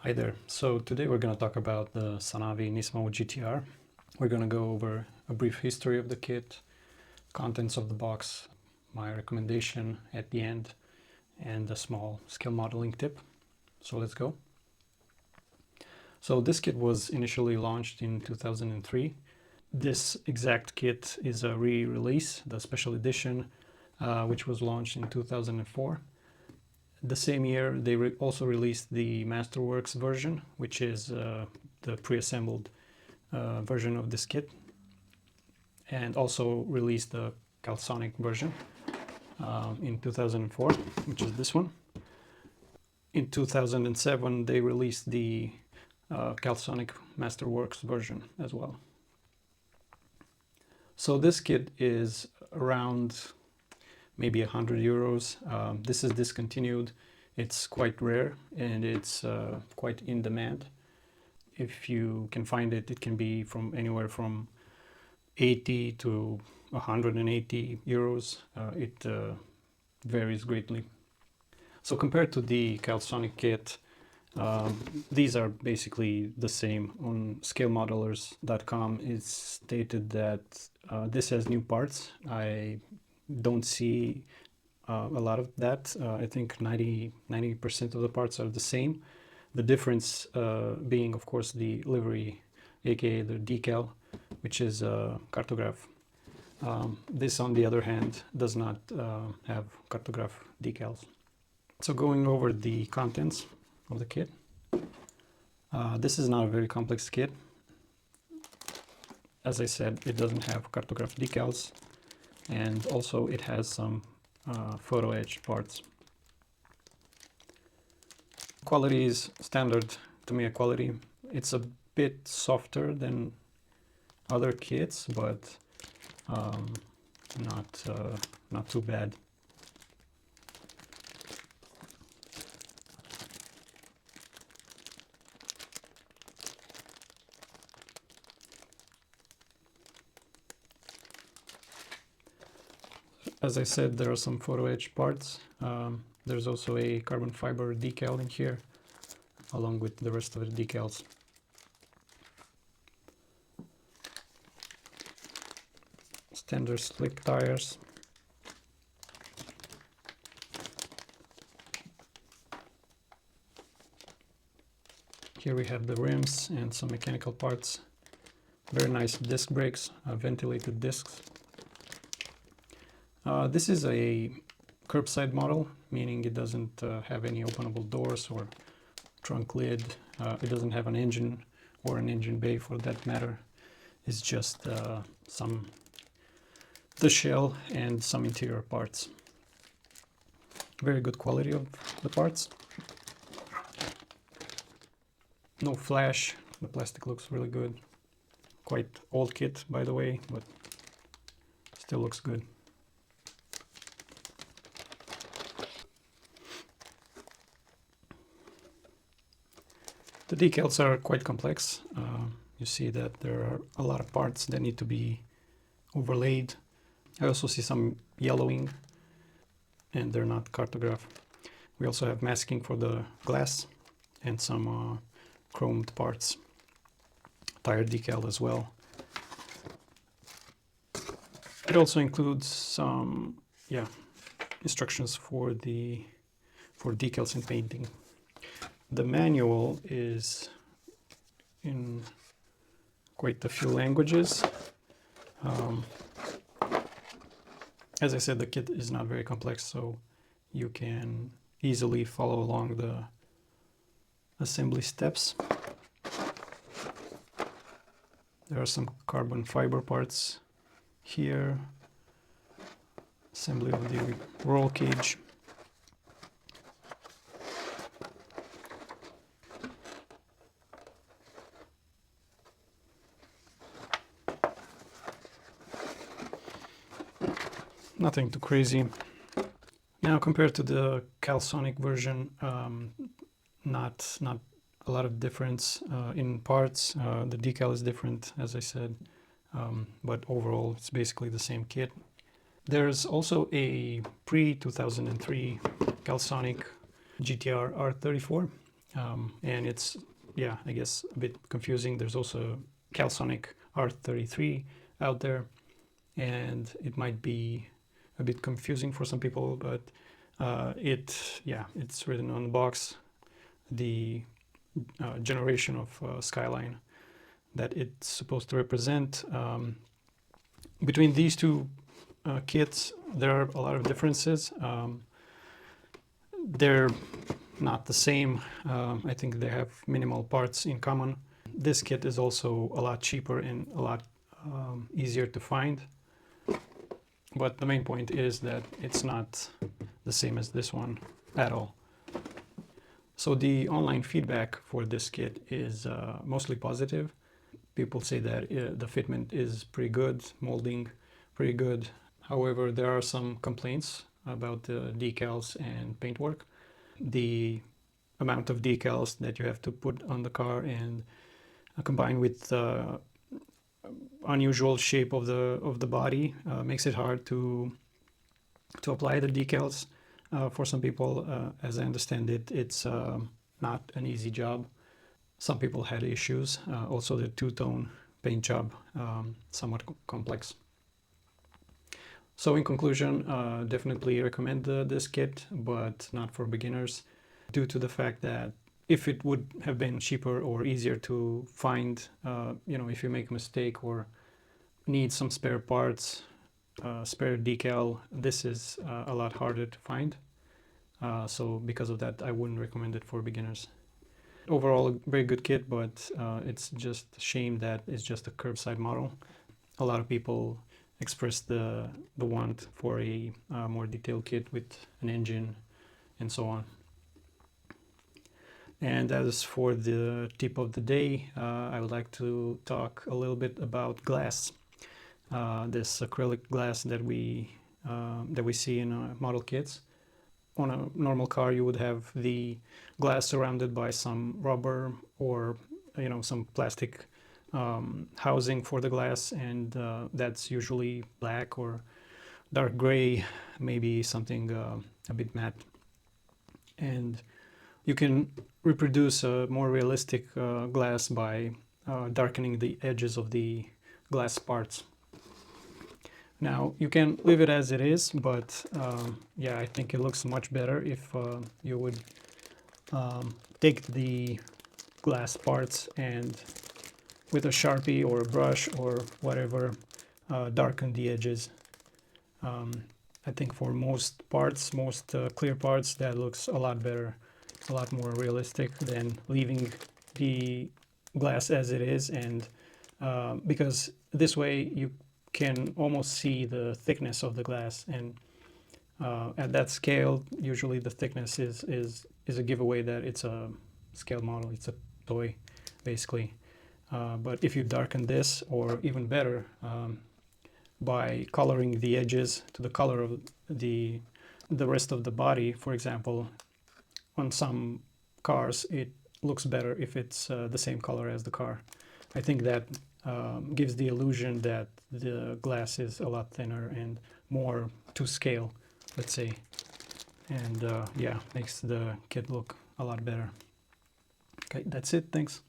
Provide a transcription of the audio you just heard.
Hi there. So today we're going to talk about the Xanavi Nismo GTR. We're going to go over a brief history of the kit, contents of the box, my recommendation at the end, and a small skill modeling tip. So let's go. So this kit was initially launched in 2003. This exact kit is a re-release, the special edition, which was launched in 2004. The same year, they also released the Masterworks version, which is the pre-assembled version of this kit, and also released the Calsonic version in 2004, which is this one. In 2007, they released the Calsonic Masterworks version as well. So this kit is around maybe €100. This is discontinued. It's quite rare and it's quite in demand. If you can find it, it can be from anywhere from 80 to 180 euros. It varies greatly. So compared to the Calsonic kit, these are basically the same. On scalemodelers.com it's stated that this has new parts. I don't see a lot of that. I think 90% of the parts are the same. The difference being, of course, the livery, aka the decal, which is a cartograph. This, on the other hand, does not have cartograph decals. So going over the contents of the kit. This is not a very complex kit. As I said, it doesn't have cartograph decals, and also it has some photo etched parts. Quality is standard Tamiya quality. It's a bit softer than other kits, but not too bad. As I said, there are some photo etched parts. There's also a carbon fiber decal in here, along with the rest of the decals. Standard slick tires. Here we have the rims and some mechanical parts. Very nice disc brakes, ventilated discs. This is a curbside model, meaning it doesn't have any openable doors or trunk lid. It doesn't have an engine or an engine bay for that matter. It's just the shell and some interior parts. Very good quality of the parts. No flash. The plastic looks really good. Quite old kit, by the way, but still looks good. The decals are quite complex. You see that there are a lot of parts that need to be overlaid. I also see some yellowing, and they're not cartograph. We also have masking for the glass and some chromed parts. Tire decal as well. It also includes some instructions for decals and painting. The manual is in quite a few languages. As I said, the kit is not very complex, so you can easily follow along the assembly steps. There are some carbon fiber parts here. Assembly of the roll cage. Nothing too crazy. Now, compared to the Calsonic version, not a lot of difference in parts. The decal is different, as I said, but overall it's basically the same kit. There's also a pre-2003 Calsonic GTR R34. And it's, yeah, I guess a bit confusing. There's also Calisonic R33 out there, and it might be a bit confusing for some people, but it's written on the box the generation of Skyline that it's supposed to represent. Between these two kits, there are a lot of differences. They're not the same. I think they have minimal parts in common. This kit is also a lot cheaper and a lot easier to find. But the main point is that it's not the same as this one at all. So the online feedback for this kit is mostly positive. People say that the fitment is pretty good, molding pretty good. However, there are some complaints about the decals and paintwork. The amount of decals that you have to put on the car, and combined with the unusual shape of the body, makes it hard to apply the decals. For some people, as I understand it, it's not an easy job. Some people had issues. Also, the two-tone paint job, somewhat complex. So in conclusion, definitely recommend this kit, but not for beginners, due to the fact that if it would have been cheaper or easier to find, if you make a mistake or need some spare parts, spare decal, this is a lot harder to find. So because of that, I wouldn't recommend it for beginners. Overall, a very good kit, but it's just a shame that it's just a curbside model. A lot of people expressed the want for a more detailed kit with an engine and so on. And as for the tip of the day, I would like to talk a little bit about glass. This acrylic glass that we see in model kits. On a normal car, you would have the glass surrounded by some rubber or some plastic housing for the glass, and that's usually black or dark gray, maybe something a bit matte. And you can reproduce a more realistic glass by darkening the edges of the glass parts. Now, you can leave it as it is, but I think it looks much better if you would take the glass parts and with a Sharpie or a brush or whatever, darken the edges. I think for most parts, most clear parts, that looks a lot better, a lot more realistic than leaving the glass as it is. And because this way you can almost see the thickness of the glass, and at that scale, usually the thickness is a giveaway that it's a scale model, it's a toy, basically. But if you darken this, or even better, by coloring the edges to the color of the rest of the body, for example, on some cars it looks better if it's the same color as the car. I think that gives the illusion that the glass is a lot thinner and more to scale, let's say. And makes the kit look a lot better. Okay, that's it. Thanks.